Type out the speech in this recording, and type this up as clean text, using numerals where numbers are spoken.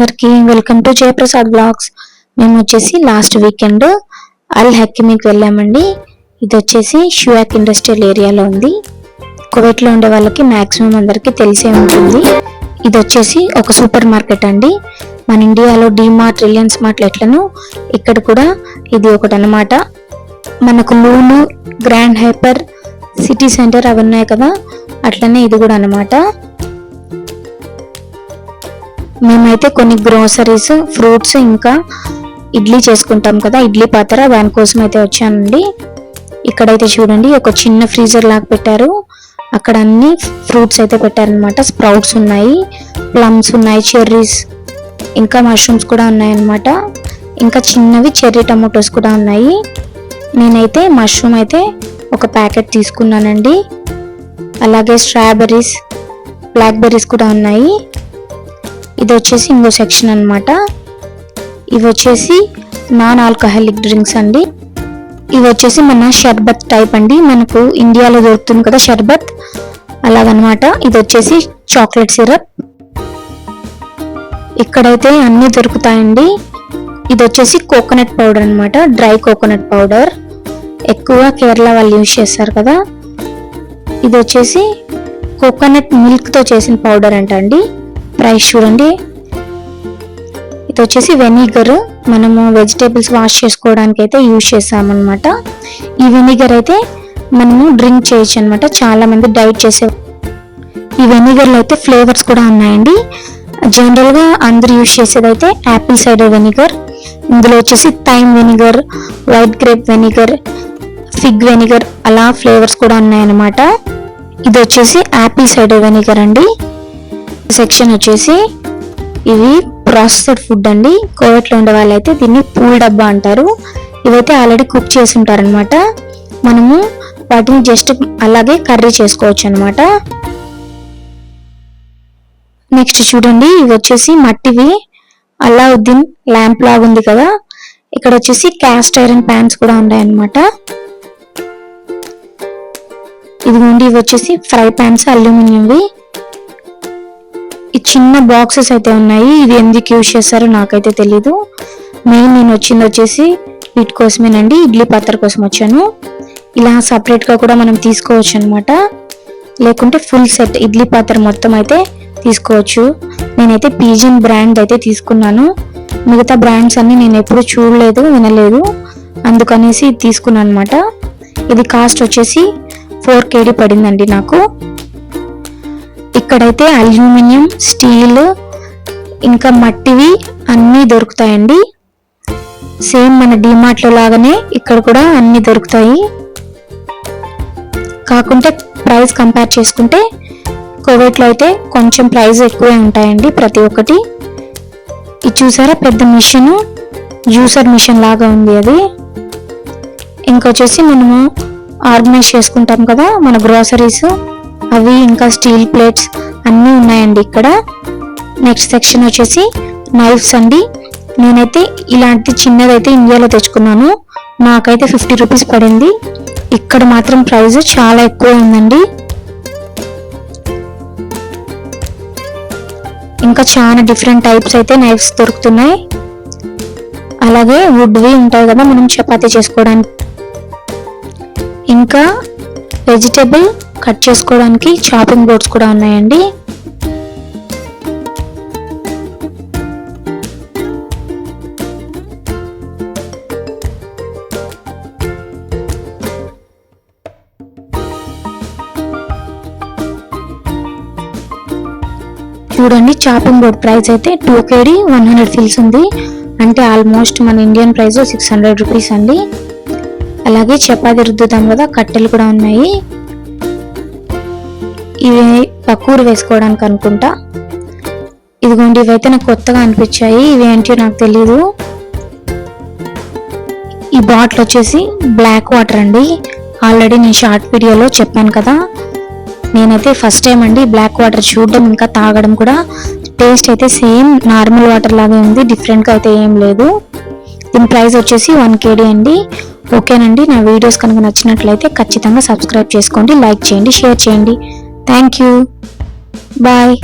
అందరికి welcome to Jayaprasad blogs. మేము వచ్చేసి లాస్ట్ వీకెండ్ అల్ హకీమ్కి వెళ్ళామండి. ఇది వచ్చేసి షుయాక్ ఇండస్ట్రియల్ ఏరియాలో ఉంది. కువైట్లో ఉండే వాళ్ళకి మాక్సిమం అందరికి తెలిసే ఉంటుంది. ఇది వచ్చేసి ఒక సూపర్ మార్కెట్ అండి. మన ఇండియాలో డిమార్ట్, రిలయన్స్ మార్ట్ ఎట్లను ఇక్కడ కూడా ఇది ఒకటి అన్నమాట. మనకు Lulu, grand hyper, city centre అవి ఉన్నాయి కదా, అట్లనే ఇది కూడా అన్నమాట. మేమైతే కొన్ని గ్రోసరీస్, ఫ్రూట్స్, ఇంకా ఇడ్లీ చేసుకుంటాం కదా, ఇడ్లీ పాత్ర, దానికోసం అయితే వచ్చానండి. ఇక్కడైతే చూడండి ఒక చిన్న ఫ్రీజర్ లాగా పెట్టారు. అక్కడ అన్ని ఫ్రూట్స్ అయితే పెట్టారనమాట. స్ప్రౌట్స్ ఉన్నాయి, ప్లమ్స్ ఉన్నాయి, చెర్రీస్, ఇంకా మష్రూమ్స్ కూడా ఉన్నాయి అన్నమాట. ఇంకా చిన్నవి చెర్రీ టమాటోస్ కూడా ఉన్నాయి. నేనైతే మష్రూమ్ అయితే ఒక ప్యాకెట్ తీసుకున్నానండి. అలాగే స్ట్రాబెర్రీస్, బ్లాక్ బెర్రీస్ కూడా ఉన్నాయి. ఇది వచ్చేసి ఇంకో సెక్షన్ అన్నమాట. ఇవి వచ్చేసి నాన్ ఆల్కహాలిక్ డ్రింక్స్ అండి. ఇవి వచ్చేసి మన షర్బత్ టైప్ అండి. మనకు ఇండియాలో దొరుకుతుంది కదా షర్బత్, అలాగనమాట. ఇది వచ్చేసి చాక్లెట్ సిరప్. ఇక్కడైతే అన్ని దొరుకుతాయండి. ఇది వచ్చేసి కోకోనట్ పౌడర్ అన్నమాట, డ్రై కోకోనట్ పౌడర్. ఎక్కువ కేరళ వాళ్ళు యూజ్ చేస్తారు కదా. ఇది వచ్చేసి కోకోనట్ మిల్క్ తో చేసిన పౌడర్ అంట అండి. ప్రైస్ చూడండి. ఇది వచ్చేసి వెనిగర్, మనము వెజిటేబుల్స్ వాష్ చేసుకోవడానికి అయితే యూజ్ చేస్తామన్నమాట. ఈ వెనిగర్ అయితే మనము డ్రింక్ చేయొచ్చు అనమాట. చాలా మంది డైట్ చేసే ఈ వెనిగర్లో అయితే ఫ్లేవర్స్ కూడా ఉన్నాయండి. జనరల్ గా అందరు యూజ్ చేసేది అయితే యాపిల్ సైడర్ వెనిగర్. ఇందులో వచ్చేసి thyme vinegar, white grape vinegar, fig vinegar, అలా ఫ్లేవర్స్ కూడా ఉన్నాయన్నమాట. ఇది వచ్చేసి యాపిల్ సైడర్ వెనిగర్ అండి. సెక్షన్ వచ్చేసి ఇవి ప్రాసెస్డ్ ఫుడ్ అండి. కోవిట్లో ఉండే వాళ్ళైతే దీన్ని పూల్ డబ్బా అంటారు. ఇవైతే ఆల్రెడీ కుక్ చేసి ఉంటారనమాట. మనము వాటిని జస్ట్ అలాగే కర్రీ చేసుకోవచ్చు అనమాట. నెక్స్ట్ చూడండి, ఇవి వచ్చేసి మట్టివి, అలావుద్దీన్ ల్యాంప్ లాగా ఉంది కదా. ఇక్కడ వచ్చేసి క్యాస్ట్ ఐరన్ ప్యాన్స్ కూడా ఉన్నాయి అనమాట. ఇదిగోండి, ఇవి వచ్చేసి ఫ్రై ప్యాన్స్, అల్యూమినియంవి. ఈ చిన్న బాక్సెస్ అయితే ఉన్నాయి. ఇవి ఎందుకు యూజ్ చేస్తారో నాకైతే తెలీదు. మెయిన్ నేను వచ్చింది వచ్చేసి వీటి కోసమేనండి, ఇడ్లీ పాత్ర కోసం వచ్చాను. ఇలా సపరేట్ గా కూడా మనం తీసుకోవచ్చు అనమాట, లేకుంటే ఫుల్ సెట్ ఇడ్లీ పాత్ర మొత్తం అయితే తీసుకోవచ్చు. నేనైతే పీజియన్ బ్రాండ్ అయితే తీసుకున్నాను. మిగతా బ్రాండ్స్ అన్ని నేను ఎప్పుడు చూడలేదు, వినలేదు, అందుకనేసి తీసుకున్నాను అనమాట. ఇది కాస్ట్ వచ్చేసి 4 KD పడిందండి నాకు. ఇక్కడైతే అల్యూమినియం, స్టీల్, ఇంకా మట్టివి అన్నీ దొరుకుతాయండి. సేమ్ మన డిమార్ట్ లో లాగానే ఇక్కడ కూడా అన్ని దొరుకుతాయి. కాకుంటే ప్రైస్ కంపేర్ చేసుకుంటే కోవిట్లో అయితే కొంచెం ప్రైస్ ఎక్కువే ఉంటాయండి ప్రతి ఒక్కటి. ఇది చూసారా, పెద్ద మిషన్, జ్యూసర్ మిషన్ లాగా ఉంది అది. ఇంకొచ్చేసి మనము ఆర్గనైజ్ చేసుకుంటాం కదా మన గ్రోసరీస్, అవి, ఇంకా స్టీల్ ప్లేట్స్ అన్నీ ఉన్నాయండి ఇక్కడ. నెక్స్ట్ సెక్షన్ వచ్చేసి నైఫ్స్ అండి. నేనైతే ఇలాంటి చిన్నదైతే ఇండియాలో తెచ్చుకున్నాను. నాకైతే 50 రూపీస్ పడింది. ఇక్కడ మాత్రం ప్రైస్ చాలా ఎక్కువ ఉందండి. ఇంకా చాలా డిఫరెంట్ టైప్స్ అయితే నైఫ్స్ దొరుకుతున్నాయి. అలాగే వుడ్వి ఉంటాయి కదా మనం చపాతీ చేసుకోవడానికి. ఇంకా వెజిటేబుల్ కట్ చేసుకోవడానికి చాపింగ్ బోర్డ్స్ కూడా ఉన్నాయండి. చూడండి, చాపింగ్ బోర్డ్ ప్రైస్ అయితే 2 KD 100 ఫిల్స్ ఉంది. అంటే ఆల్మోస్ట్ మన ఇండియన్ ప్రైస్ 600 రూపీస్ అండి. అలాగే చపాతీ రుద్దుతాం కదా, కట్టెలు కూడా ఉన్నాయి. ఇవి పక్కూరు వేసుకోవడానికి అనుకుంటా. ఇదిగోండి, ఇవైతే నాకు కొత్తగా అనిపించాయి. ఇవి ఏంటో నాకు తెలీదు. ఈ బాటిల్ వచ్చేసి బ్లాక్ వాటర్ అండి. ఆల్రెడీ నేను షార్ట్ వీడియోలో చెప్పాను కదా. నేనైతే ఫస్ట్ టైం అండి బ్లాక్ వాటర్ చూడడం, ఇంకా తాగడం కూడా. టేస్ట్ అయితే సేమ్ నార్మల్ వాటర్ లాగే ఉంది, డిఫరెంట్ గా అయితే ఏం లేదు. దీని ప్రైస్ వచ్చేసి 1 KD అండి. ఓకేనండి, నా వీడియోస్ కనుక నచ్చినట్లయితే ఖచ్చితంగా సబ్స్క్రైబ్ చేసుకోండి, లైక్ చేయండి, షేర్ చేయండి. Thank you, bye.